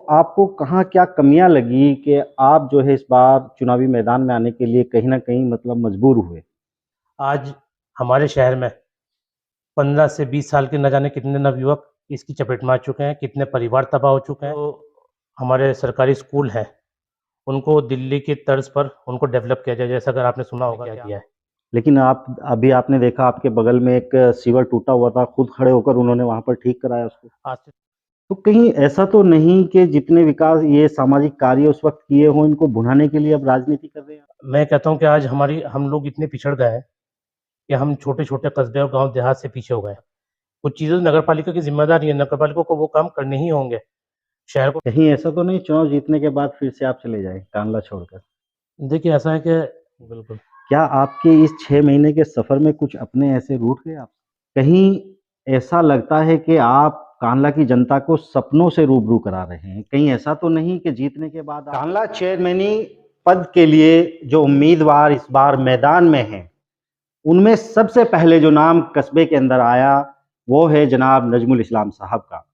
आपको कहाँ क्या कमियाँ लगी कि आप जो है इस बार चुनावी मैदान में आने के लिए कहीं न कहीं मतलब मजबूर हुए? आज हमारे शहर में 15 से 20 साल के न जाने कितने नवयुवक इसकी चपेट में आ चुके हैं, कितने परिवार तबाह हो चुके हैं। तो हमारे सरकारी स्कूल हैं, उनको दिल्ली की तर्ज पर उनको डेवलप किया जाए, जैसा अगर आपने सुना होगा क्या किया है। लेकिन आपने देखा आपके बगल में एक सीवर टूटा हुआ था, खुद खड़े होकर उन्होंने वहाँ पर ठीक कराया उसको। आज से तो कहीं ऐसा तो नहीं कि जितने विकास ये सामाजिक कार्य उस वक़्त किए हों, इनको भुनाने के लिए अब राजनीति कर रहे हैं? मैं कहता हूँ कि आज हम लोग इतने पिछड़ गए हैं कि हम छोटे-छोटे कस्बे और गाँव देहात से पीछे हो गए हैं। कुछ चीज़ें नगर पालिका की ज़िम्मेदारी है, नगर पालिका को वो काम करने ही होंगे। शहर को कहीं ऐसा तो नहीं चुनाव जीतने के बाद फिर से आप चले जाएँ, कांगला छोड़कर? देखिए ऐसा है कि बिल्कुल। क्या आपके इस 6 महीने के सफ़र में कुछ अपने ऐसे रूठ गए आप? कहीं ऐसा लगता है कि आप कांडला की जनता को सपनों से रूबरू करा रहे हैं। कहीं ऐसा तो नहीं कि जीतने के बाद आप कांडला चेयरमैनी पद के लिए जो उम्मीदवार इस बार मैदान में हैं, उनमें सबसे पहले जो नाम कस्बे के अंदर आया, वो है जनाब नजमुल इस्लाम साहब का।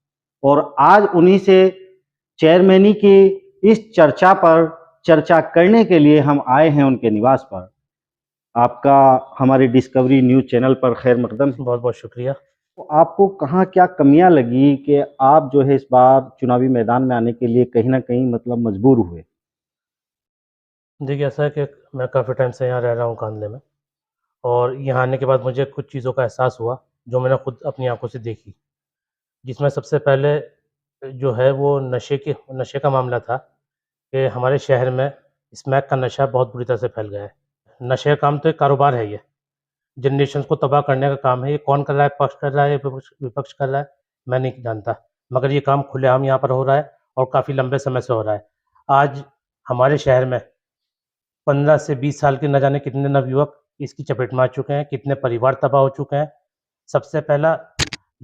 और आज उन्हीं से चेयरमैनी की इस चर्चा पर चर्चा करने के लिए हम आए हैं उनके निवास पर। आपका हमारे डिस्कवरी न्यूज़ चैनल पर खैर मकदम है। बहुत-बहुत शुक्रिया। तो आपको कहाँ क्या कमियाँ लगी कि आप जो है इस बार चुनावी मैदान में आने के लिए कहीं न कहीं मतलब मजबूर हुए? देखिए ऐसा है कि मैं काफ़ी टाइम से यहाँ रह रहा हूँ कांदले में और यहाँ आने के बाद मुझे कुछ चीज़ों का एहसास हुआ, जो मैंने खुद अपनी आँखों से देखी। जिसमें सबसे पहले जो है वो नशे का मामला था कि हमारे शहर में स्मैक का नशा बहुत बुरी तरह से फैल गया है। नशे का काम तो एक कारोबार है ये, जनरेशंस को तबाह करने का काम है। ये कौन कर रहा है, पक्ष कर रहा है या विपक्ष कर रहा है, मैं नहीं जानता। मगर ये काम खुलेआम यहाँ पर हो रहा है और काफ़ी लंबे समय से हो रहा है। आज हमारे शहर में 15 से 20 साल के न जाने कितने नवयुवक इसकी चपेट में आ चुके हैं, कितने परिवार तबाह हो चुके हैं। सबसे पहला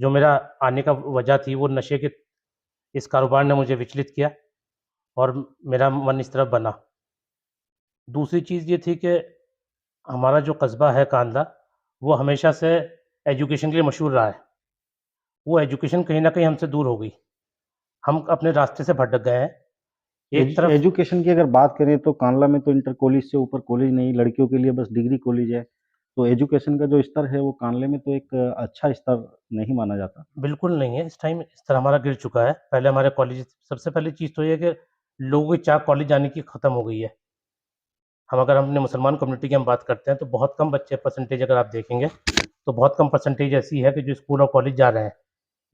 जो मेरा आने का वजह थी वो नशे के इस कारोबार ने मुझे विचलित किया और मेरा मन इस तरफ बना। दूसरी चीज़ ये थी कि हमारा जो कस्बा है कांदला, वो हमेशा से एजुकेशन के लिए मशहूर रहा है। वो एजुकेशन कहीं न कहीं हमसे दूर हो गई। हम अपने रास्ते से भटक गए हैं। एक तरफ एजुकेशन की अगर बात करें तो कांडला में तो इंटर कॉलेज से ऊपर कॉलेज नहीं, लड़कियों के लिए बस डिग्री कॉलेज है। तो एजुकेशन का जो स्तर है वो कांडले में तो एक अच्छा स्तर नहीं माना जाता। बिल्कुल नहीं है, इस टाइम स्तर हमारा गिर चुका है। पहले हमारे कॉलेज सबसे पहली चीज़ तो ये है कि लोगों की चाह कॉलेज जाने की खत्म हो गई है। हम अगर अपने मुसलमान कम्युनिटी की हम बात करते हैं तो बहुत कम बच्चे परसेंटेज अगर आप देखेंगे, तो बहुत कम परसेंटेज ऐसी है कि जो स्कूल और कॉलेज जा रहे हैं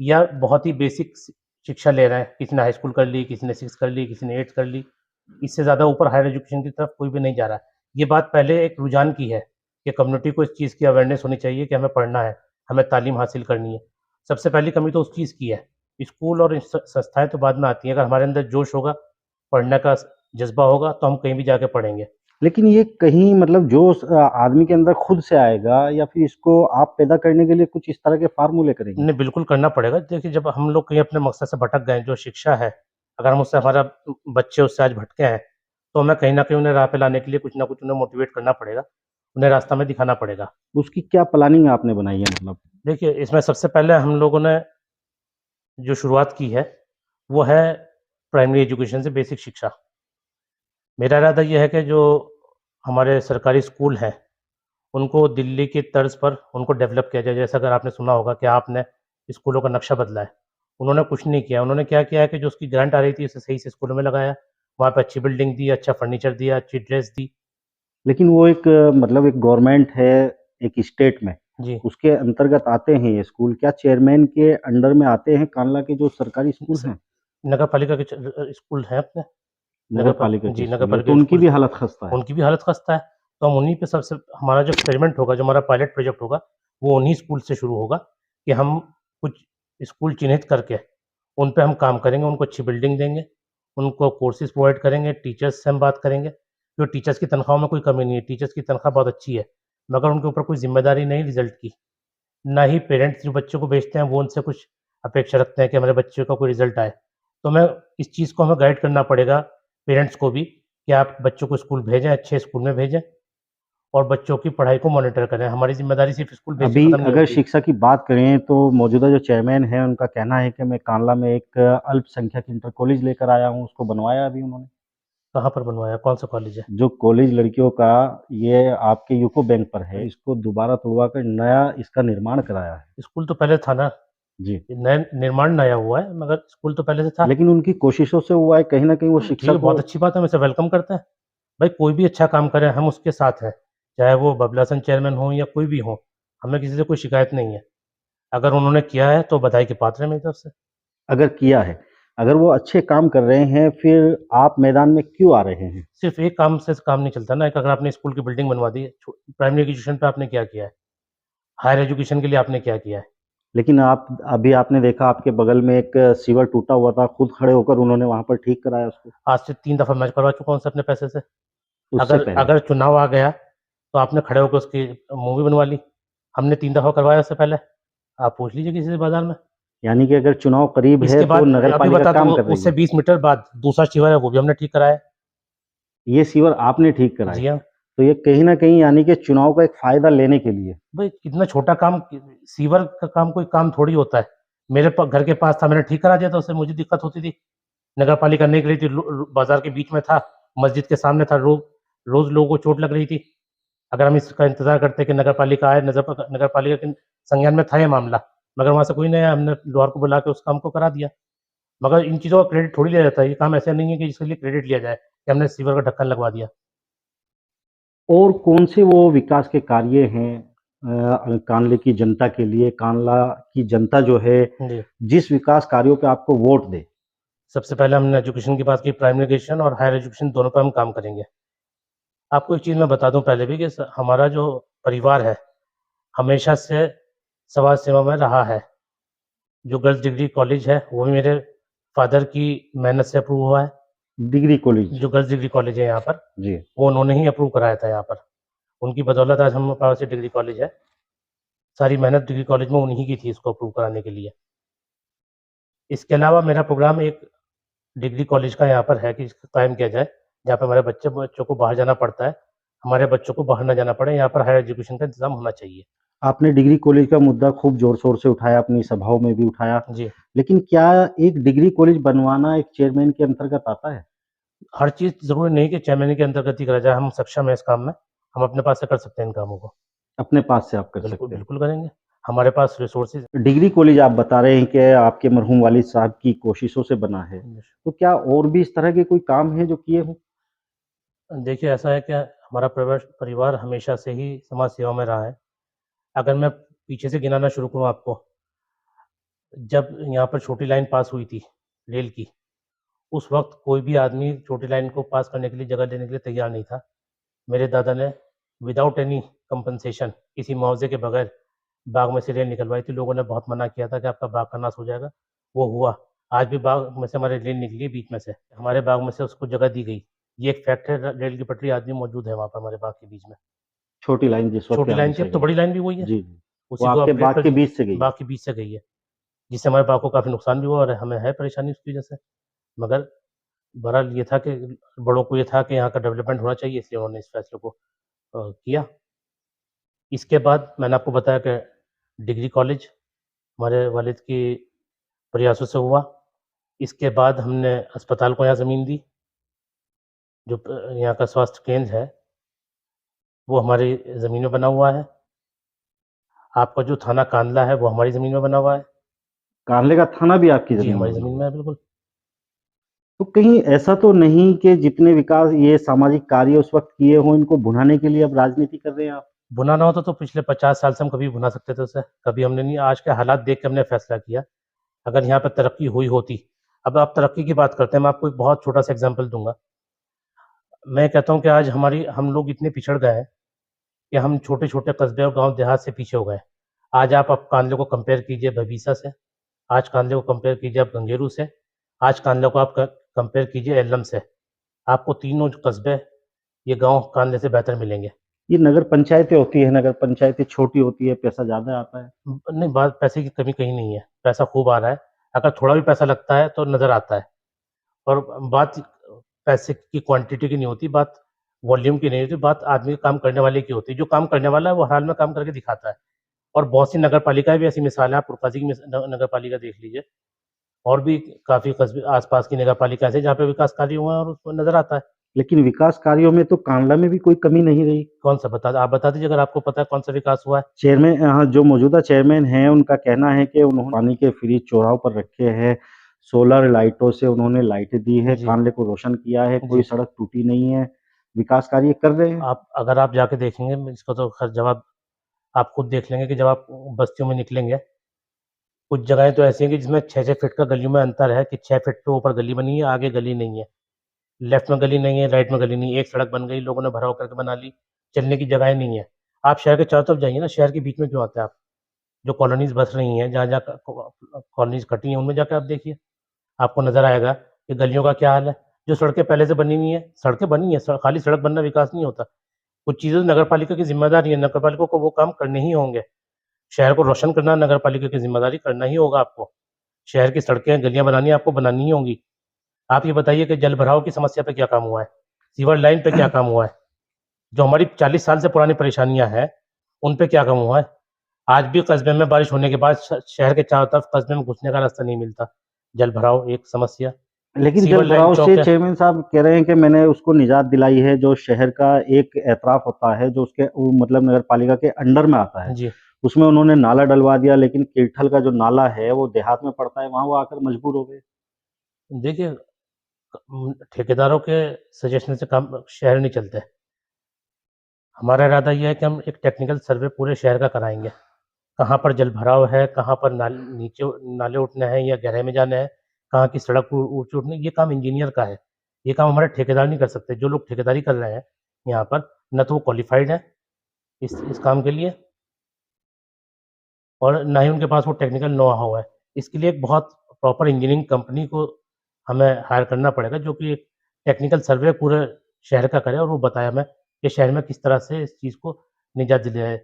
या बहुत ही बेसिक शिक्षा ले रहे हैं। किसी ने हाई स्कूल कर ली, किसी ने 6 कर ली, किसी ने 8 कर ली। इससे ज़्यादा ऊपर हायर एजुकेशन की तरफ कोई भी नहीं जा रहा है। ये बात पहले एक रुझान की है कि कम्युनिटी को इस चीज़ की अवेयरनेस होनी चाहिए कि हमें पढ़ना है, हमें तालीम हासिल करनी है। सबसे पहली कमी तो उस चीज़ की है। स्कूल और संस्थाएँ तो बाद में आती हैं, अगर हमारे अंदर जोश होगा, पढ़ने का जज़्बा होगा, तो हम कहीं भी जाके पढ़ेंगे। लेकिन ये कहीं मतलब जो आदमी के अंदर खुद से आएगा या फिर इसको आप पैदा करने के लिए कुछ इस तरह के फ़ॉर्मूले करेंगे? नहीं, बिल्कुल करना पड़ेगा। देखिए, जब हम लोग कहीं अपने मकसद से भटक गए हैं, जो शिक्षा है, अगर हम उससे हमारा बच्चे उससे आज भटके हैं, तो हमें कहीं न कहीं उन्हें राह पे लाने के लिए कुछ न कुछ उन्हें मोटिवेट करना पड़ेगा, उन्हें रास्ता में दिखाना पड़ेगा। उसकी क्या प्लानिंग आपने बनाई है मतलब? देखिए, इसमें सबसे पहले हम लोगों ने जो शुरुआत की है, वो है प्राइमरी एजुकेशन से बेसिक शिक्षा। मेरा इरादा ये है कि जो हमारे सरकारी स्कूल हैं, उनको दिल्ली की तर्ज पर उनको डेवलप किया जाए। जैसा अगर आपने सुना होगा कि आपने स्कूलों का नक्शा बदला है। उन्होंने कुछ नहीं किया, उन्होंने क्या किया है कि जो उसकी ग्रांट आ रही थी उसे सही से स्कूलों में लगाया, वहाँ पे अच्छी बिल्डिंग दी, अच्छा फर्नीचर दिया, अच्छी ड्रेस दी। लेकिन वो एक मतलब एक गवर्नमेंट है, एक स्टेट में, जी, उसके अंतर्गत आते हैं ये स्कूल। क्या चेयरमैन के अंडर में आते हैं कांडला के जो सरकारी स्कूल स हैं? नगर पालिका के स्कूल हैं अपने, नगर पालिका के नगर स्कूल है, तो पालिका के उनकी स्कूल भी हैं। हालत खस्ता है। उनकी भी हालत खस्ता है, तो हम उन्हीं पे सबसे हमारा जो एक्सपेरिमेंट होगा, जो हमारा पायलट प्रोजेक्ट होगा, वो उन्हीं स्कूल से शुरू होगा कि हम कुछ स्कूल चिन्हित करके उन पे हम काम करेंगे, उनको अच्छी बिल्डिंग देंगे, उनको कोर्सेज़ प्रोवाइड करेंगे, टीचर्स से हम बात करेंगे, जो टीचर्स की तनख्वाहों में कोई कमी नहीं है, टीचर्स की तनख्वाह बहुत अच्छी है, मगर उनके ऊपर कोई ज़िम्मेदारी नहीं रिज़ल्ट की। ना ही पेरेंट्स जो बच्चों को भेजते हैं, वो उनसे कुछ अपेक्षा रखते हैं कि हमारे बच्चे का कोई रिज़ल्ट आए। तो मैं इस चीज़ को हमें गाइड करना पड़ेगा पेरेंट्स को भी कि आप बच्चों को स्कूल भेजें, अच्छे स्कूल में भेजें और बच्चों की पढ़ाई को मॉनिटर करें। हमारी ज़िम्मेदारी सिर्फ़ स्कूल भेज के अभी ख़त्म नहीं अगर होती। शिक्षा की बात करें तो मौजूदा जो चेयरमैन हैं उनका कहना है कि मैं कांडला में एक अल्पसंख्यक इंटर कॉलेज लेकर आया हूँ, उसको बनवाया अभी उन्होंने। कहाँ पर बनवाया? कौन-सा कॉलेज है? जो कॉलेज लड़कियों का ये आपके यूको बैंक पर है, इसको दोबारा तुड़वा कर नया इसका निर्माण कराया है। स्कूल तो पहले था ना, जी, नया निर्माण नया हुआ है, मगर स्कूल तो पहले से था। लेकिन उनकी कोशिशों से हुआ है, कहीं न कहीं वो ठीक शिक्षा है, को बहुत अच्छी बात है, हम इसे वेलकम करते हैं। भाई कोई भी अच्छा काम करे, हम उसके साथ हैं, चाहे वो बबलासन चेयरमैन हो या कोई भी हो, हमें किसी से कोई शिकायत नहीं है। अगर उन्होंने किया है तो बधाई के पात्र हैं मेरी तरफ से। अगर किया है, अगर वो अच्छे काम कर रहे हैं, फिर आप मैदान में क्यों आ रहे हैं? सिर्फ़ एक काम से काम नहीं चलता ना, एक अगर आपने स्कूल की बिल्डिंग बनवा दी है, प्राइमरी एजुकेशन पे आपने क्या किया है? हायर एजुकेशन के लिए आपने क्या किया है? लेकिन आप अभी आपने देखा आपके बगल में एक सीवर टूटा हुआ था, खुद खड़े होकर उन्होंने वहाँ पर ठीक कराया उसको, आज से 3 दफ़ा मैं करवा चुका हूँ उनसे अपने पैसे से। उससे अगर पहले। अगर चुनाव आ गया, तो आपने खड़े होके उसकी मूवी बनवा ली। हमने 3 दफ़ा करवाया उससे पहले। आप पूछ लीजिए किसी से बाज़ार में। यानी कि अगर चुनाव करीब है इसके तो बाद नगर अभी पालिका बता काम दूँ, कर रही उससे है। 20 मीटर बाद दूसरा शिविर है, वो भी हमने ठीक कराया है। ये सीवर आपने ठीक कराए, जी हाँ। तो ये कहीं न कहीं यानी कि चुनाव का एक फ़ायदा लेने के लिए। भाई इतना छोटा काम, सीवर का काम कोई काम थोड़ी होता है। मेरे घर के पास था, मैंने ठीक करा दिया था, उससे मुझे दिक्कत होती थी। नगर पालिका नहीं करी थी, बाज़ार के बीच में था, मस्जिद के सामने था, रोज़ लोगों को चोट लग रही थी। अगर हम इसका इंतज़ार करते कि नगर पालिका आए, नगर पालिका के संज्ञान में था ये मामला, मगर वहाँ से कोई नहीं आया, हमने लोहार को बुला के उस काम को करा दिया। मगर इन चीज़ों का क्रेडिट थोड़ी लिया जाता है, ये काम ऐसा नहीं है कि जिसके लिए क्रेडिट लिया जाए कि हमने सीवर का ढक्कन लगवा दिया। और कौन से वो विकास के कार्य हैं कांडले की जनता के लिए, कांडला की जनता जो है, जी। जिस विकास कार्यों पे आपको वोट दे? सबसे पहले हमने एजुकेशन की बात की, प्राइमरी एजुकेशन और हायर एजुकेशन दोनों पे हम काम करेंगे। आपको एक चीज़ मैं बता दूँ पहले भी कि हमारा जो परिवार है, हमेशा से समाज सेवा में रहा है। जो गर्ल्स डिग्री कॉलेज है, वो भी मेरे फ़ादर की मेहनत से अप्रूव हुआ है। Degree college. जो गर्ल्स डिग्री कॉलेज है यहाँ पर, जी। वो उन्होंने ही अप्रूव कराया था यहाँ पर। उनकी बदौलत आज हमारे पास ये डिग्री कॉलेज है। सारी मेहनत डिग्री कॉलेज में उन्हीं की थी इसको अप्रूव कराने के लिए। इसके अलावा मेरा प्रोग्राम एक डिग्री कॉलेज का यहाँ पर है कि इसको कायम किया जाए, जहाँ पे हमारे बच्चों को बाहर जाना पड़ता है, हमारे बच्चों को बाहर ना जाना पड़े, यहाँ पर हायर एजुकेशन का इंतज़ाम होना चाहिए। आपने डिग्री कॉलेज का मुद्दा खूब ज़ोर-शोर से उठाया, अपनी सभाओं में भी उठाया। जी, लेकिन क्या एक डिग्री कॉलेज बनवाना एक चेयरमैन के अंतर्गत आता है? हर चीज़ ज़रूरी नहीं कि चैनल के अंतर्गत ही करा जाए, हम सक्षम हैं इस काम में, हम अपने पास से कर सकते हैं इन कामों को। अपने पास से आप कर बिल्कुल, सकते हैं। बिल्कुल करेंगे। हमारे पास रिसोर्सेज़ डिग्री कॉलेज आप बता रहे हैं कि आपके मरहूम वालिद साहब की कोशिशों से बना है। तो क्या और भी इस तरह के कोई काम हैं जो किए हों? देखिए ऐसा है कि हमारा परिवार हमेशा से ही समाज सेवा में रहा है। अगर मैं पीछे से गिनाना शुरू करूँ आपको, जब यहाँ पर छोटी लाइन पास हुई थी रेल की, उस वक़्त कोई भी आदमी छोटी लाइन को पास करने के लिए, जगह देने के लिए तैयार नहीं था। मेरे दादा ने विदाउट एनी कंपनसेशन, किसी मुआवज़े के बगैर बाग में से रेल निकलवाई थी। लोगों ने बहुत मना किया था कि आपका बाग का नाश हो जाएगा, वो हुआ। आज भी बाग में से हमारी रेल निकली है बीच में से, हमारे बाग में से उसको जगह दी गई। ये एक फैक्ट है, रेल की पटरी आज भी मौजूद है वहाँ पर हमारे बाग के बीच में। छोटी लाइन जिस वक़्त छोटी यहाँ लाइन थी, अब बिछाई तो गई। बड़ी लाइन भी वही है, जी, जी। वो उसी को आपके अपग्रेड बाग कर के दिया, बीच से गई है। बाग के बीच से गई है, जिससे हमारे बाग को काफ़ी नुकसान भी हुआ और हमें है परेशानी उसकी वजह से। मगर बहरहाल ये था कि बड़ों को ये था कि यहाँ का डेवलपमेंट होना चाहिए, इसलिए उन्होंने इस फैसले को किया। इसके बाद मैंने आपको बताया कि डिग्री कॉलेज हमारे वालिद के प्रयासों से हुआ। इसके बाद हमने अस्पताल को यहाँ ज़मीन दी, जो यहाँ का स्वास्थ्य केंद्र है, वो हमारी ज़मीन में बना हुआ है। आपका जो थाना कांदला है, वो हमारी ज़मीन में बना हुआ है। कान्हले का थाना भी आपकी जी, ज़मीन में हमारी बना ज़मीन हुआ में है। है बिल्कुल। तो कहीं ऐसा तो नहीं कि जितने विकास ये सामाजिक कार्य उस वक़्त किए हों, इनको भुनाने के लिए अब राजनीति कर रहे हैं आप? भुना ना होता तो पिछले 50 साल से हम कभी भुना सकते थे उसे, कभी हमने नहीं। आज के हालात देख के हमने फैसला किया, अगर यहाँ पे तरक्की हुई होती। अब आप तरक्की की बात करते हैं, मैं आपको एक बहुत छोटा-सा एग्ज़ाम्पल दूँगा। मैं कहता हूँ कि आज हम लोग इतने पिछड़ गए हैं कि हम छोटे-छोटे कस्बे और गाँव देहात से पीछे हो गए। आज आप कांदले को कंपेयर कीजिए भबीसा से, आज कांदले को कंपेयर कीजिए आप गंगेरू से, आज कांदले को आप क कंपेयर कीजिए एल्लम से। आपको तीनों जो कस्बे, ये गाँव कांदले से बेहतर मिलेंगे। ये नगर पंचायतें होती हैं, नगर पंचायतें छोटी होती है, पैसा ज़्यादा आता है। नहीं, बात पैसे की कमी कहीं नहीं है, पैसा खूब आ रहा है। अगर थोड़ा भी पैसा लगता है तो नज़र आता है, और बात पैसे की क्वांटिटी की नहीं होती, बात वॉल्यूम की नहीं होती, बात आदमी काम करने वाले की होती है। जो काम करने वाला है वो हर हाल में काम करके दिखाता है। और बहुत सी नगर पालिकाएँ भी ऐसी मिसाल है, आप पुरकाजी की नगर पालिका देख लीजिए, और भी काफ़ी कस्बे आस-पास की नगर पालिका ऐसी हैं जहाँ पे विकास कार्य हुए हैं और उसमें नज़र आता है। लेकिन विकास कार्यों में तो कांडला में भी कोई कमी नहीं रही। कौन-सा आप बता दीजिए अगर आपको पता है कौन-सा विकास हुआ है? चेयरमैन हाँ, जो मौजूदा चेयरमैन हैं, उनका कहना है कि उन्होंने पानी के फ्रिज चौराहों पर रखे हैं, सोलर लाइटों से उन्होंने लाइटें दी है, जी, कांडले को रोशन किया है, कोई जी। सड़क टूटी नहीं है, विकास कार्य कर रहे हैं। अगर आप जाके देखेंगे, इसका तो खैर जवाब आप खुद देख लेंगे कि जब आप बस्तियों में निकलेंगे, कुछ जगहें तो ऐसी हैं कि जिसमें 6-6 फीट का गलियों में अंतर है कि 6 फीट पे ऊपर गली बनी है, आगे गली नहीं है। लेफ्ट में गली नहीं है, राइट में गली नहीं है, एक सड़क बन गई, लोगों ने भराव करके बना ली, चलने की जगहें नहीं है। आप शहर के चारों तरफ जाइए ना, शहर के बीच में क्यों आते हैं आप? जो कॉलोनीज़ बस रही हैं, जहाँ-जहाँ कॉलोनीज़ कटी हैं, उनमें जाके आप देखिए, आपको नज़र आएगा कि गलियों का क्या हाल है। जो सड़कें पहले से बनी हुई हैं, सड़कें बनी हैं, खाली सड़क बनना विकास नहीं होता। कुछ चीज़ें नगर पालिका की ज़िम्मेदारी है, नगर पालिका को वो काम करने ही होंगे। शहर को रोशन करना नगर पालिका की ज़िम्मेदारी, करना ही होगा आपको। शहर की सड़कें, गलियाँ बनानी आपको बनानी ही होंगी। आप ये बताइए कि जल भराव की समस्या पे क्या काम हुआ है? सीवर लाइन पे क्या काम हुआ है? जो हमारी 40 साल से पुरानी परेशानियाँ हैं, उन पे क्या काम हुआ है? आज भी कस्बे में बारिश होने के बाद शहर के चारों तरफ कस्बे में घुसने का रास्ता नहीं मिलता। जल भराव एक समस्या, लेकिन जल सीवर लाइन भराव से चौक है। चेयरमैन साहब कह रहे हैं कि मैंने उसको निजात दिलाई है, जो शहर का एक एतराफ़ होता है, जो उसके वो मतलब नगर पालिका के अंडर में आता है, जी, उसमें उन्होंने नाला डलवा दिया, लेकिन किरठल का जो नाला है, वो देहात में पड़ता है, वहाँ वो आकर मजबूर हो गए। देखिए ठेकेदारों के सजेशन से काम शहर नहीं चलते। हमारा इरादा ये है कि हम एक टेक्निकल सर्वे पूरे शहर का कराएँगे। कहाँ पर जल भराव है, कहाँ पर नीचे नाले उठने हैं या गहराई में जाना है, कहाँ की सड़क ऊँची उठनी है, ये काम इंजीनियर का है। ये काम हमारे ठेकेदार नहीं कर सकते। जो लोग ठेकेदारी कर रहे हैं यहाँ पर, ना तो वो क्वालिफ़ाइड हैं इस काम के लिए, और ना ही उनके पास वो टेक्निकल नो हाउ है। इसके लिए एक बहुत प्रॉपर इंजीनियरिंग कंपनी को हमें हायर करना पड़ेगा, जो कि एक टेक्निकल सर्वे पूरे शहर का करे और वो बताए हमें कि शहर में किस तरह से इस चीज़ को निजात दिलाए।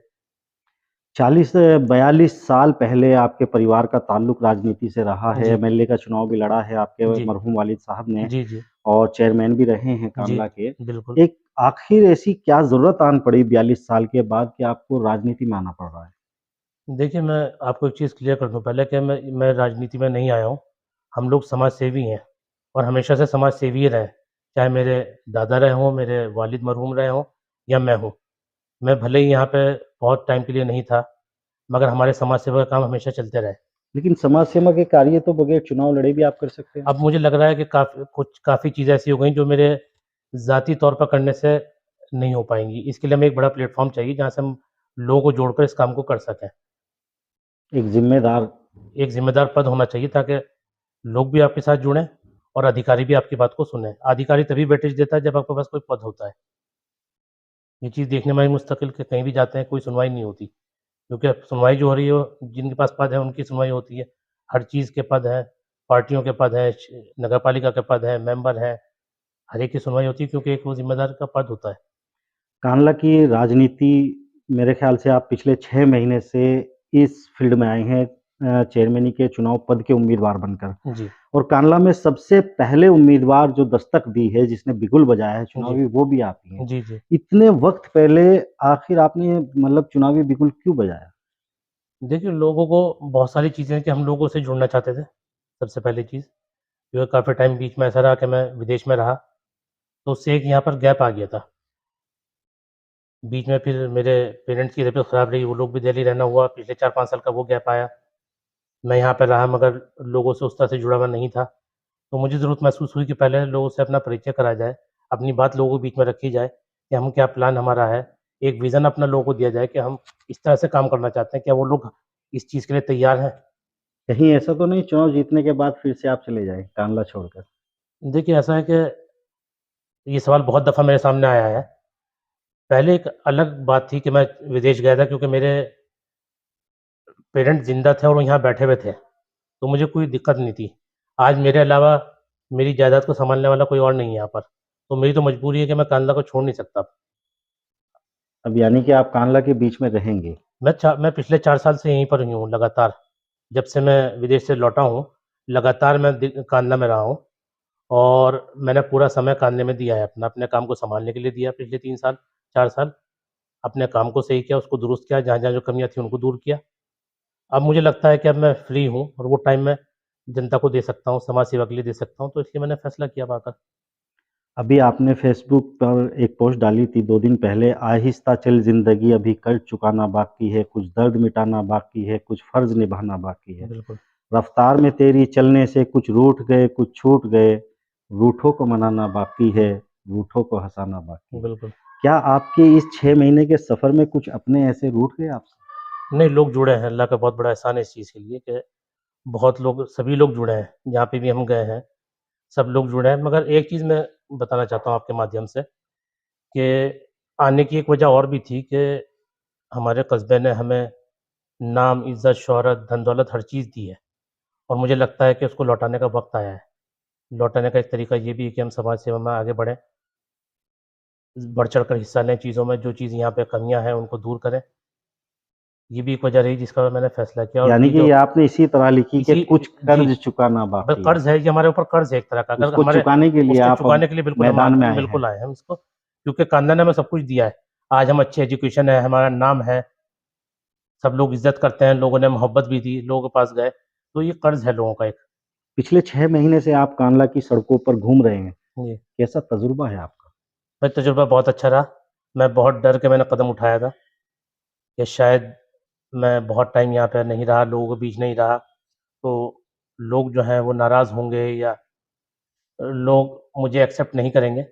40 से 42 साल पहले आपके परिवार का ताल्लुक राजनीति से रहा है, जी, एमएलए का चुनाव भी लड़ा है आपके जी, मरहूम वालिद साहब ने जी, जी, और चेयरमैन भी रहे हैं जी, कांडला के। बिल्कुल। एक आखिर ऐसी क्या ज़रूरत आन पड़ी 42 साल के बाद कि आपको राजनीति में आना पड़ रहा है? देखिए, मैं आपको एक चीज़ क्लियर कर दूँ पहले कि मैं राजनीति में नहीं आया हूँ। हम लोग समाज सेवी हैं और हमेशा से समाज सेवी ही रहे। चाहे मेरे दादा रहे हों, मेरे वालिद मरहूम रहे हों या मैं हूँ। मैं भले ही यहाँ पे बहुत टाइम के लिए नहीं था, मगर हमारे समाज सेवा का काम हमेशा चलते रहे। लेकिन समाज सेवा के कार्य तो बगैर चुनाव लड़े भी आप कर सकते हैं। अब मुझे लग रहा है कि काफ़ी चीज़ें ऐसी हो गई जो मेरे ज़ाती तौर पर करने से नहीं हो पाएँगी। इसके लिए हमें एक बड़ा प्लेटफ़ॉर्म चाहिए जहाँ से हम लोगों को जोड़कर इस काम को कर सकें। एक ज़िम्मेदार एक ज़िम्मेदार पद होना चाहिए ताकि लोग भी आपके साथ जुड़ें और अधिकारी भी आपकी बात को सुनें। अधिकारी तभी वेटेज देता है जब आपके पास कोई पद होता है। ये चीज़ देखने में आई मुस्तकिल कि कहीं भी जाते हैं कोई सुनवाई नहीं होती। क्योंकि अब सुनवाई जो हो रही है वो जिनके पास पद है उनकी सुनवाई होती है। हर चीज़ के पद हैं, पार्टियों के पद हैं, नगर पालिका के पद हैं, मेंबर हैं, हर एक की सुनवाई होती है क्योंकि एक वो ज़िम्मेदार का पद होता है। कांडला की राजनीति मेरे ख़्याल से आप पिछले 6 महीने से इस फ़ील्ड में आए हैं चेयरमैनी के चुनाव पद के उम्मीदवार बनकर। जी, और कांडला में सबसे पहले उम्मीदवार जो दस्तक दी है, जिसने बिगुल बजाया है जी, चुनावी, वो भी आप ही हैं। जी, जी। इतने वक़्त पहले आखिर आपने मतलब चुनावी बिगुल क्यों बजाया? देखिए लोगों को बहुत सारी चीज़ें हैं कि हम लोगों से जुड़ना चाहते थे, सबसे पहली चीज़। क्योंकि काफ़ी टाइम बीच में ऐसा रहा कि मैं विदेश में रहा, तो उससे एक यहाँ पर गैप आ गया था। बीच में फिर मेरे पेरेंट्स की तबीयत ख़राब रही, वो लोग भी दिल्ली रहना हुआ, पिछले 4-5 साल का वो गैप आया। मैं यहाँ पे रहा मगर लोगों से उस तरह से जुड़ा हुआ नहीं था। तो मुझे ज़रूरत महसूस हुई कि पहले लोगों से अपना परिचय करा जाए, अपनी बात लोगों के बीच में रखी जाए कि हम क्या प्लान हमारा है, एक विज़न अपना लोगों को दिया जाए कि हम इस तरह से काम करना चाहते हैं, क्या वो लोग इस चीज़ के लिए तैयार हैं? कहीं ऐसा तो नहीं चुनाव जीतने के बाद फिर से आप चले जाएँ, कांडला छोड़कर? देखिए ऐसा है कि ये सवाल बहुत दफ़ा मेरे सामने आया है। पहले एक अलग बात थी कि मैं विदेश गया था क्योंकि मेरे पेरेंट्स ज़िंदा थे और वो यहाँ बैठे हुए थे, तो मुझे कोई दिक्कत नहीं थी। आज मेरे अलावा मेरी जायदाद को सँभालने वाला कोई और नहीं है यहाँ पर, तो मेरी तो मजबूरी है कि मैं कांडला को छोड़ नहीं सकता। अब यानी कि आप कांडला के बीच में रहेंगे। मैं पिछले 4 साल से यहीं पर ही हूँ लगातार। जब से मैं विदेश से लौटा हूँ, लगातार मैं कांडला में रहा हूँ और मैंने पूरा समय कांधले में दिया है अपना, अपने काम को सँभालने के लिए दिया पिछले 3 साल, 4 साल। अपने काम को सही किया, उसको दुरुस्त किया, जहाँ-जहाँ जो कमियाँ थी उनको दूर किया। अब मुझे लगता है कि अब मैं फ्री हूँ और वो टाइम मैं जनता को दे सकता हूँ, समाज सेवा के लिए दे सकता हूँ, तो इसलिए मैंने फैसला किया अब आकर। अभी आपने फ़ेसबुक पर एक पोस्ट डाली थी 2 दिन पहले, आहिस्ता चल ज़िंदगी अभी कर चुकाना बाकी है, कुछ दर्द मिटाना बाकी है, कुछ फ़र्ज़ निभाना बाकी है। बिल्कुल, रफ़्तार में तेरी चलने से कुछ रूठ गए, कुछ छूट गए, रूठों को मनाना बाकी है, रूठों को हँसाना बाकी है। बिल्कुल। क्या आपके इस 6 महीने के सफ़र में कुछ अपने ऐसे रूठ गए आपसे? नहीं, लोग जुड़े हैं, अल्लाह का बहुत बड़ा एहसान है इस चीज़ के लिए कि बहुत लोग सभी लोग जुड़े हैं, जहाँ पे भी हम गए हैं, सब लोग जुड़े हैं। मगर एक चीज़ मैं बताना चाहता हूँ आपके माध्यम से कि आने की एक वजह और भी थी कि हमारे कस्बे ने हमें नाम, इज़्ज़त, शोहरत, धन-दौलत हर चीज़ दी है और मुझे लगता है कि उसको लौटाने का वक़्त आया है। लौटाने का एक तरीका ये भी है कि हम समाज सेवा में आगे बढ़ें, बढ़-चढ़ कर हिस्सा लें चीज़ों में, जो चीज़ यहाँ पे कमियाँ हैं, उनको दूर करें। ये भी एक वजह रही जिसका मैंने फ़ैसला किया और यानी ये कि जो ये आपने इसी तरह लिखी कि इसी कुछ जी, कर्ज़ चुकाना ब बाकी है। कर्ज़ है, ये हमारे ऊपर कर्ज़ है एक तरह का। अगर उसको हमारे चुकाने के लिए उसके आप अब चुकाने के लिए बिल्कुल मैदान में हम आए हैं। बिल्कुल आए हैं हम इसको क्योंकि खानदान ने हमें सब कुछ दिया है। आज हम अच्छे एजुकेशन है, हमारा नाम है, सब लोग इज़्ज़त करते हैं, लोगों ने मोहब्बत भी दी, लोगों के पास गए, तो ये कर्ज़ है लोगों का एक। पिछले 6 महीने से आप कांडला की सड़कों पर घूम रहे हैं। जी, कैसा तजुर्बा है आपका? भाई तजुर्बा बहुत अच्छा रहा। मैं बहुत डर के मैंने कदम उठाया था कि शायद मैं बहुत टाइम यहाँ पे नहीं रहा, लोगों के बीच नहीं रहा, तो लोग जो हैं वो नाराज़ होंगे या लोग मुझे एक्सेप्ट नहीं करेंगे।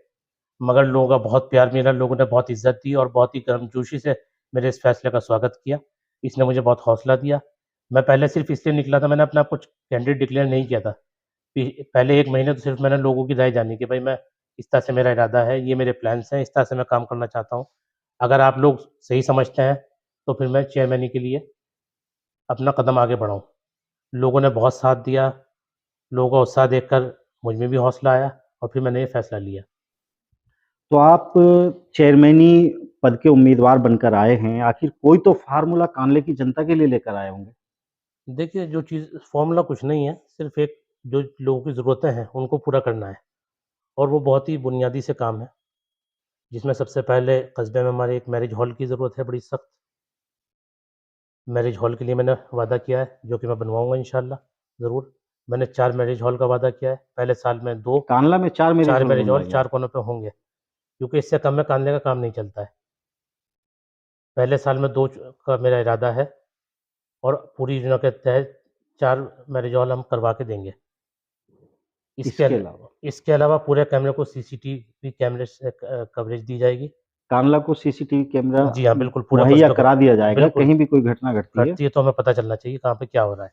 मगर लोगों का बहुत प्यार मिला, लोगों ने बहुत इज़्ज़त दी और बहुत ही गर्मजोशी से मेरे इस फैसले का स्वागत किया। इसने मुझे बहुत हौसला दिया। मैं पहले सिर्फ़ इसलिए निकला था, मैंने अपने आप को कैंडिडेट डिक्लेयर नहीं किया था। पहले 1 महीने तो सिर्फ़ मैंने लोगों की राय जानी कि भाई मैं इस तरह से मेरा इरादा है, ये मेरे प्लान्स हैं, इस तरह से मैं काम करना चाहता हूँ। अगर आप लोग सही समझते हैं, तो फिर मैं चेयरमैनी के लिए अपना कदम आगे बढ़ाऊँ। लोगों ने बहुत साथ दिया, लोगों का उत्साह देखकर मुझ में भी हौसला आया और फिर मैंने ये फैसला लिया। तो आप चेयरमैनी पद के उम्मीदवार बनकर आए हैं, आखिर कोई तो फ़ॉर्मूला कांडले की जनता के लिए लेकर आए होंगे? देखिए, जो चीज़ फ़ॉर्मूला कुछ नहीं है, सिर्फ़ एक जो लोगों की ज़रूरतें हैं, उनको पूरा करना है और वो बहुत ही बुनियादी से काम है, जिसमें सबसे पहले कस्बे में हमारे एक मैरिज हॉल की ज़रूरत है बड़ी सख्त। मैरिज हॉल के लिए मैंने वादा किया है, जो कि मैं बनवाऊँगा इंशाअल्लाह, ज़रूर। मैंने 4 मैरिज हॉल का वादा किया है, पहले साल में 2, कांडला में 4 मैरिज 4 हॉल मैरिज हॉल बनवाइए 4 आप। कोनों पे होंगे, क्योंकि इससे कम में कांधले का काम नहीं चलता है। पहले साल में 2 का मेरा इरादा है और पूरी योजना के तहत 4 मैरिज हॉल हम करवा के देंगे। इसके इसके अल अलावा इसके अलावा पूरे कैमरे को सीसीटीवी कैमरे से कवरेज दी जाएगी। कांडला को सीसीटीवी कैमरा जी हाँ, बिल्कुल पूरे मुहैया कस्बे को करा दिया जाएगा, बिल्कुल, कहीं भी कोई घटना घटती है। घटती है तो हमें पता चलना चाहिए कहाँ पे क्या हो रहा है।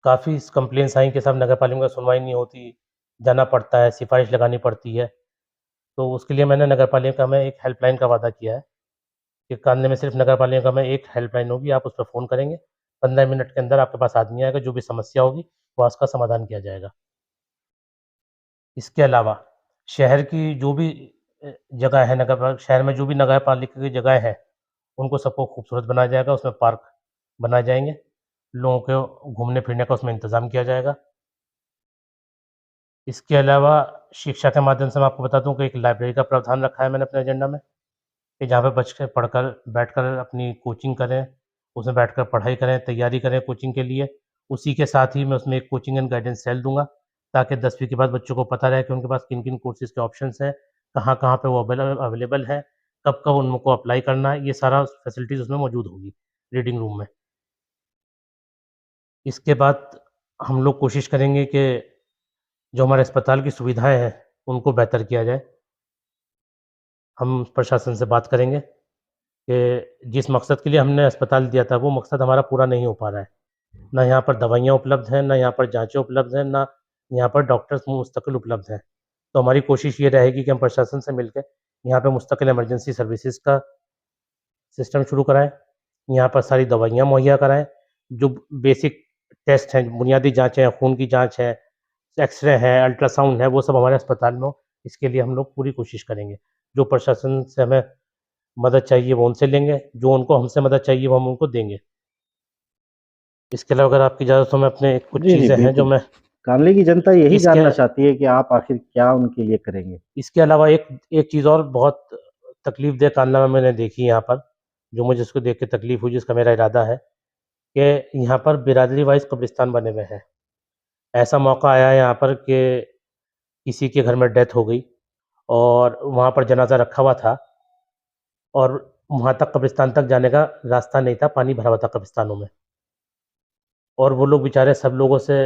काफ़ी स कंप्लेंट्स आई कि साहब नगर पालिका में सुनवाई नहीं होती, जाना पड़ता है, सिफ़ारिश लगानी पड़ती है। तो उसके लिए मैंने नगर पालिका में एक हेल्पलाइन का वादा किया है कि कानले में सिर्फ़ नगर पालिका में एक हेल्पलाइन होगी, आप उस पे फ़ोन करेंगे, 15 मिनट के अंदर आपके पास आदमी आएगा, जो भी समस्या होगी, वो उसका समाधान किया जाएगा। इसके अलावा शहर की जो भी जगह है शहर में जो भी नगर पालिका की जगह है, उनको सबको खूबसूरत बनाया जाएगा, उसमें पार्क बनाए जाएँगे, लोगों को घूमने-फिरने का उसमें इंतज़ाम किया जाएगा। इसके अलावा शिक्षा के माध्यम से मैं आपको बता दूँ कि एक लाइब्रेरी का प्रावधान रखा है मैंने अपने एजेंडा में, कि जहाँ पे बच्चे पढ़कर बैठकर अपनी कोचिंग करें, उसमें बैठकर पढ़ाई करें, तैयारी करें कोचिंग के लिए। उसी के साथ ही मैं उसमें एक कोचिंग एंड गाइडेंस सेल दूँगा, ताकि 10वीं के बाद बच्चों को पता रहे कि उनके पास किन-किन कोर्सेज़ के ऑप्शंस हैं, कहाँ-कहाँ पे वो अवेलेबल हैं, कब-कब उनको अप्लाई करना है, ये सारा फैसिलिटीज़ उसमें मौजूद होगी, रीडिंग रूम में। इसके बाद हम लोग कोशिश करेंगे कि जो हमारे अस्पताल की सुविधाएँ हैं, उनको बेहतर किया जाए। हम प्रशासन से बात करेंगे कि जिस मकसद के लिए हमने अस्पताल दिया था, वो मकसद हमारा पूरा नहीं हो पा रहा है। ना यहाँ पर दवाइयाँ उपलब्ध हैं, ना यहाँ पर जाँचें उपलब्ध हैं, ना यहाँ पर डॉक्टर्स मुस्तकिल उपलब्ध हैं। तो हमारी कोशिश ये रहेगी कि हम प्रशासन से मिलके यहाँ पे मुस्तकिल इमरजेंसी सर्विसेज़ का सिस्टम शुरू कराएँ। यहाँ पर सारी दवाइयाँ मुहैया कराएँ, जो बेसिक टेस्ट हैं, बुनियादी जाँचें हैं, खून की जाँच है, एक्स-रे है, अल्ट्रासाउंड है, वो सब हमारे अस्पताल में हो, इसके लिए हम लोग पूरी कोशिश करेंगे। जो प्रशासन से हमें मदद चाहिए वो उनसे लेंगे, जो उनको हमसे मदद चाहिए वो हम उनको देंगे। इसके अलावा अगर आपकी इजाज़त हो मैं अपने कुछ जी, जी, चीज़ें हैं जो बिल्कुल। मैं कानले की जनता यही इसके जानना चाहती है कि आप आखिर क्या उनके लिए करेंगे? इसके अलावा एक एक चीज़ और बहुत तकलीफ़देह कांडला में मैंने देखी यहाँ पर, जो मुझे उसको देख के तकलीफ़ हुई, जिसका मेरा इरादा है कि यहाँ पर बिरादरी वाइज़ कब्रिस्तान बने हुए हैं। ऐसा मौका आया है यहाँ पर कि किसी के घर में डेथ हो गई और वहाँ पर जनाज़ा रखा हुआ था और वहाँ तक कब्रिस्तान तक जाने का रास्ता नहीं था, पानी भरा हुआ था कब्रिस्तानों में। और वो लोग बेचारे सब लोगों से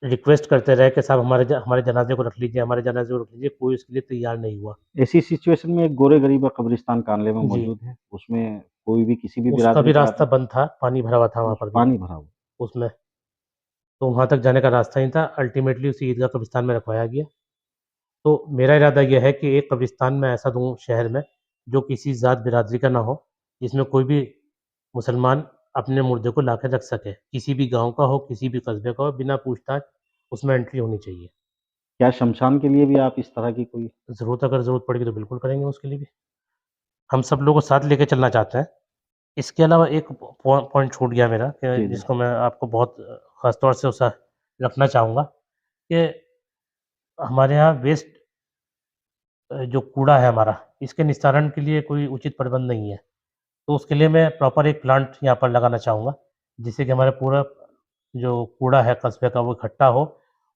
रिक्वेस्ट करते रहे कि साहब हमारे जनाज़े को रख लीजिए, हमारे जनाज़े को रख लीजिए, कोई उसके लिए तैयार नहीं हुआ। ऐसी सिचुएशन में एक गोरे गरीबा कब्रिस्तान कानले में जी, मौजूद है, उसमें कोई भी किसी भी उसका भी बिरादरी का रास्ता आदमी बंद था, पानी भरा हुआ था वहाँ उस पर भी, पानी भरा हुआ। उसमें। तो वहाँ तक जाने का रास्ता ही नहीं था, अल्टीमेटली उसे ईदगाह कब्रिस्तान में रखवाया गया। तो मेरा इरादा ये है कि एक कब्रिस्तान मैं ऐसा दूँ शहर में, जो किसी ज़ात बिरादरी का ना हो, जिसमें कोई भी मुसलमान अपने मुर्दे को लाके रख सके। किसी भी गाँव का हो, किसी भी कस्बे का हो, बिना पूछताछ उसमें एंट्री होनी चाहिए। क्या शमशान के लिए भी आप इस तरह की कोई अगर ज़रूरत पड़ेगी तो बिल्कुल करेंगे उसके लिए भी। हम सब लोगों को साथ लेके चलना चाहते हैं। इसके अलावा एक पॉइंट छूट गया मेरा कि जी, जी। जिसको मैं आपको बहुत ख़ास तौर से उसे रखना चाहूँगा कि हमारे यहाँ वेस्ट जो कूड़ा है हमारा, इसके निस्तारण के लिए कोई उचित प्रबंध नहीं है। तो उसके लिए मैं प्रॉपर एक प्लांट यहाँ पर लगाना चाहूँगा, जिससे कि हमारा पूरा जो कूड़ा है कस्बे का वो इकट्ठा हो,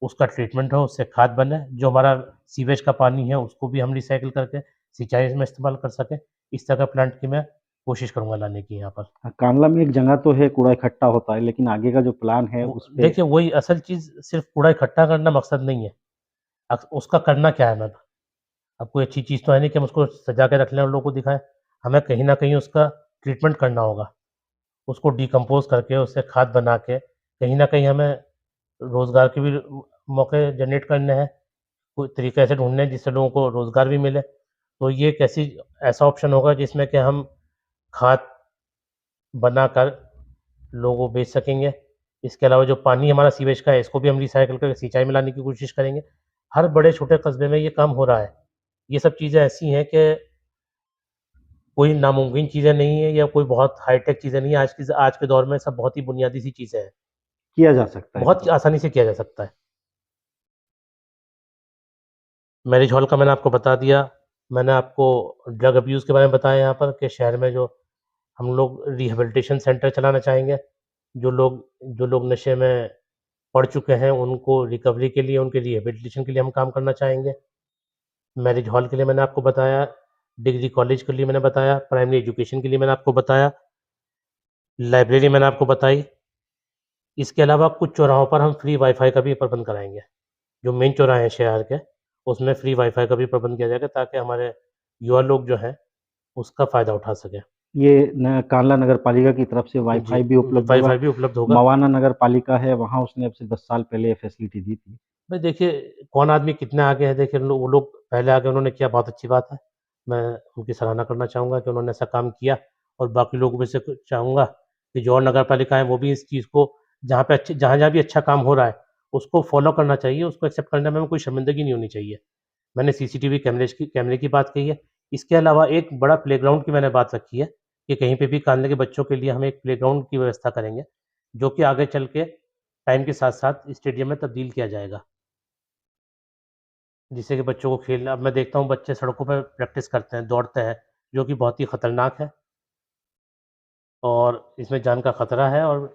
उसका ट्रीटमेंट हो, उससे खाद बने, जो हमारा सीवेज का पानी है उसको भी हम रिसाइकिल करके सिंचाई में इस्तेमाल कर सकें। इस तरह का प्लांट की मैं कोशिश करूँगा लाने की यहाँ पर। कांडला में एक जगह तो है कूड़ा इकट्ठा होता है, लेकिन आगे का जो प्लान है वो उसपे देखिए वही असल चीज़ सिर्फ़ कूड़ा इकट्ठा करना मकसद नहीं है। उसका करना क्या है मैम? अब कोई अच्छी चीज़ तो है नहीं कि हम उसको सजा के रख लें और लोगों को दिखाएँ। हमें कहीं न कहीं उसका ट्रीटमेंट करना होगा। उसको डिकम्पोज़ करके उससे खाद बना के कहीं न कहीं हमें रोज़गार के भी मौके जनरेट करने हैं। कोई तरीके ऐसे ढूँढने हैं जिससे लोगों को रोज़गार भी मिले। तो ये एक ऐसा ऑप्शन होगा जिसमें कि हम खाद बनाकर लोगों को बेच सकेंगे। इसके अलावा जो पानी हमारा सीवेज का है इसको भी हम रिसाइकिल करके सिंचाई में लाने की कोशिश करेंगे। हर बड़े-छोटे कस्बे में ये काम हो रहा है। ये सब चीज़ें ऐसी हैं कि कोई नामुमकिन चीज़ें नहीं है या कोई बहुत हाई-टेक चीज़ें नहीं है। आज के दौर में सब बहुत ही बुनियादी सी चीज़ें हैं। किया जा सकता है बहुत मतलब। आसानी से किया जा सकता है। मैरिज हॉल का मैंने आपको बता दिया। मैंने आपको ड्रग अब्यूज़ के बारे में बताया यहाँ पर कि शहर में जो हम लोग रिहैबिलिटेशन सेंटर चलाना चाहेंगे। जो लोग नशे में पड़ चुके हैं, उनको रिकवरी के लिए, उनके रिहैबिलिटेशन के लिए हम काम करना चाहेंगे। मैरिज हॉल के लिए मैंने आपको बताया, डिग्री कॉलेज के लिए मैंने बताया, प्राइमरी एजुकेशन के लिए मैंने आपको बताया, लाइब्रेरी मैंने आपको बताई। इसके अलावा कुछ चौराहों पर हम फ्री वाई-फाई का भी प्रबंध कराएँगे। जो मेन चौराहे हैं शहर के, उसमें फ्री वाई-फाई का भी प्रबंध किया जाएगा ताकि हमारे युवा लोग जो हैं, उसका फ़ायदा उठा सकें। ये न कांडला नगर पालिका की तरफ से जी, वाई-फाई भी उपलब्ध होगा। वाई-फाई भी उपलब्ध होगा। मवाना नगर पालिका है, वहाँ उसने अब से 10 साल पहले ये फैसिलिटी दी थी। भाई देखिए, कौन आदमी कितने आगे है देखिए वो लोग पहले आगे उन्होंने किया बहुत अच्छी बात है। मैं उनकी सराहना करना चाहूँगा कि उन्होंने ऐसा काम किया और बाकी लोगों में से कुछ चाहूँगा कि जो और नगर पालिकाएँ वो भी इस चीज़ को जहाँ-जहाँ भी अच्छा काम हो रहा है, उसको फ़ॉलो करना चाहिए, उसको एक्सेप्ट करने में कोई शर्मिंदगी नहीं होनी चाहिए। मैंने सीसीटीवी कैमरे की बात कही है। इसके अलावा एक बड़ा प्लेग्राउंड की मैंने बात रखी है कि कहीं पे भी कानले के बच्चों के लिए हम एक प्लेग्राउंड की व्यवस्था करेंगे, जो कि आगे चल के टाइम के साथ-साथ स्टेडियम में तब्दील किया जाएगा। जिससे कि बच्चों को खेलना अब मैं देखता हूँ बच्चे सड़कों पे प्रैक्टिस करते हैं, दौड़ते हैं, जो कि बहुत ही खतरनाक है और इसमें जान का खतरा है और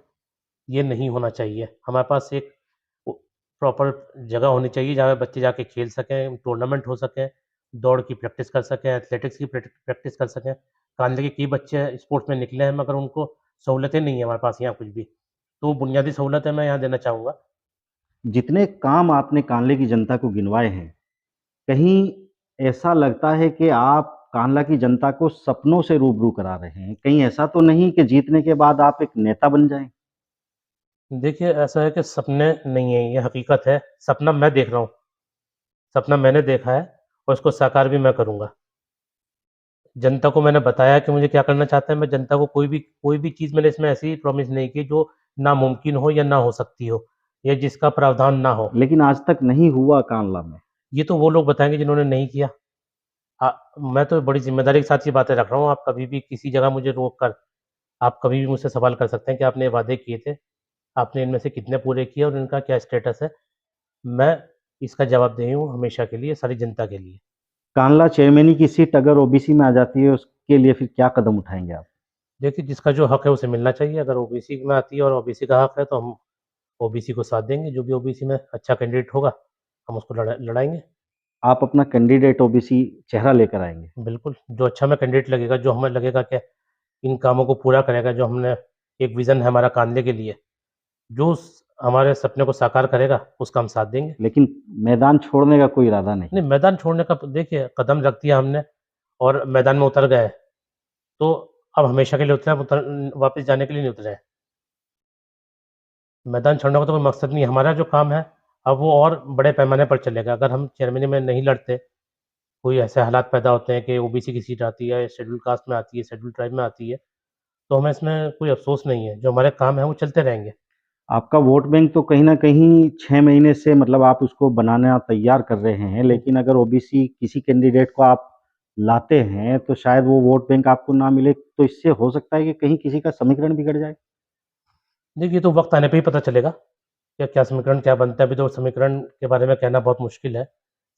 ये नहीं होना चाहिए। हमारे पास एक उ प्रॉपर जगह होनी चाहिए जहाँ पे बच्चे जाके खेल सकें, टूर्नामेंट हो सकें, दौड़ की प्रैक्टिस कर सकें, एथलेटिक्स की प्रैक्टिस कर सकें। कानले के कई बच्चे स्पोर्ट्स में निकले हैं मगर उनको सहूलतें नहीं है हमारे पास यहाँ कुछ भी। तो बुनियादी सहूलतें मैं यहाँ देना चाहूँगा। जितने काम आपने कांडले की जनता को गिनवाए हैं, कहीं ऐसा लगता है कि आप कांडला की जनता को सपनों से रूबरू करा रहे हैं। कहीं ऐसा तो नहीं कि जीतने के बाद आप एक नेता बन जाएँ? देखिए ऐसा है कि सपने नहीं है, ये हकीकत है। सपना मैं देख रहा हूँ, सपना मैंने देखा है और उसको साकार भी मैं करूँगा। जनता को मैंने बताया कि मुझे क्या करना चाहता है, मैं जनता को कोई भी चीज़ मैंने इसमें ऐसी प्रॉमिस नहीं की जो नामुमकिन हो या ना हो सकती हो या जिसका प्रावधान ना हो। लेकिन आज तक नहीं हुआ कांडला में। ये तो वो लोग बताएँगे जिन्होंने नहीं किया। मैं तो बड़ी ज़िम्मेदारी के साथ ये बातें रख रहा हूँ, आप कभी भी किसी जगह मुझे रोक कर आप कभी भी मुझसे सवाल कर सकते हैं कि आपने ये वादे किए थे, आपने इनमें से कितने पूरे किए और इनका क्या स्टेटस है? मैं इसका जवाबदेही हूँ हमेशा के लिए, सारी जनता के लिए। कांडला चेयरमैनी की सीट अगर ओबीसी में आ जाती है, उसके लिए फिर क्या कदम उठाएँगे आप? देखिए, जिसका जो हक है उसे मिलना चाहिए, अगर ओबीसी में आती है और ओबीसी का हक है तो हम ओबीसी को साथ देंगे, जो भी ओबीसी में अच्छा कैंडिडेट होगा, हम उसको लड़ाएँगे। आप अपना कैंडिडेट ओबीसी चेहरा लेकर आएँगे? बिल्कुल, जो अच्छा हमें कैंडिडेट लगेगा, जो हमें लगेगा कि इन कामों को पूरा करेगा, जो हमने एक विज़न है हमारा कांधले के लिए, जो उस हमारे सपने को साकार करेगा, उसका हम साथ देंगे। लेकिन मैदान छोड़ने का कोई इरादा नहीं। नहीं, मैदान छोड़ने का देखिए कदम रख दिया हमने और मैदान में उतर गए, तो अब हमेशा के लिए उतरे हैं, अब वापस जाने के लिए नहीं उतरे हैं। मैदान छोड़ने का तो कोई मकसद नहीं है, हमारा जो काम है, अब वो और बड़े पैमाने पर चलेगा। अगर हम चेयरमैनी में नहीं लड़ते, कोई ऐसे हालात पैदा होते हैं कि ओबीसी की सीट आती है, शेड्यूल कास्ट में आती है, शेड्यूल ट्राइब में आती है, तो हमें इसमें कोई अफ़सोस नहीं है, जो हमारे काम हैं वो चलते रहेंगे। आपका वोट बैंक तो कहीं न कहीं 6 महीने से मतलब आप उसको बनाना तैयार कर रहे हैं, लेकिन अगर ओबीसी किसी कैंडिडेट को आप लाते हैं, तो शायद वो वोट बैंक आपको ना मिले, तो इससे हो सकता है कि कहीं किसी का समीकरण बिगड़ जाए? देखिए, ये तो वक़्त आने पे ही पता चलेगा, कि क्या समीकरण क्या बनता है, अभी तो समीकरण के बारे में कहना बहुत मुश्किल है।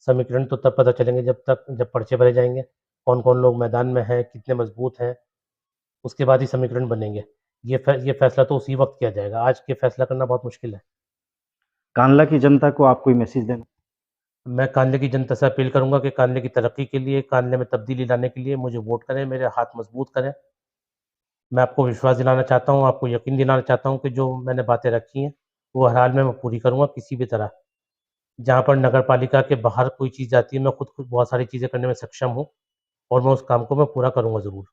समीकरण तो तब पता चलेंगे जब पर्चे भरे जाएँगे, कौन-कौन लोग मैदान में हैं, कितने मज़बूत हैं, उसके बाद ही समीकरण बनेंगे। ये फ़ैसला तो उसी वक़्त किया जाएगा, आज ये फ़ैसला करना बहुत मुश्किल है। कांडला की जनता को आप कोई मैसेज देना मैं कान्ले की जनता से अपील करूँगा कि कान्ले की तरक्की के लिए, कान्ले में तब्दीली लाने के लिए मुझे वोट करें, मेरे हाथ मज़बूत करें। मैं आपको विश्वास दिलाना चाहता हूँ, आपको यकीन दिलाना चाहता हूँ कि जो मैंने बातें रखी हैं, वो हर हाल में मैं पूरी करूँगा किसी भी तरह। जहाँ पर नगर पालिका के बाहर कोई चीज़ जाती है, मैं खुद बहुत सारी चीज़ें करने में सक्षम हूँ और मैं उस काम को मैं पूरा करूँगा ज़रूर।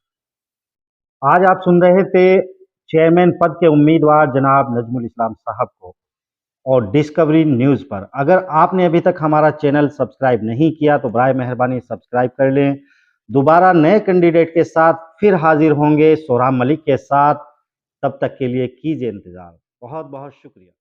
आज आप सुन रहे थे चेयरमैन पद के उम्मीदवार जनाब नजमुल इस्लाम साहब को और डिस्कवरी न्यूज़ पर। अगर आपने अभी तक हमारा चैनल सब्सक्राइब नहीं किया तो बराए मेहरबानी सब्सक्राइब कर लें। दोबारा नए कैंडिडेट के साथ फिर हाजिर होंगे सोहराब मलिक के साथ। तब तक के लिए कीजिए इंतज़ार। बहुत बहुत शुक्रिया।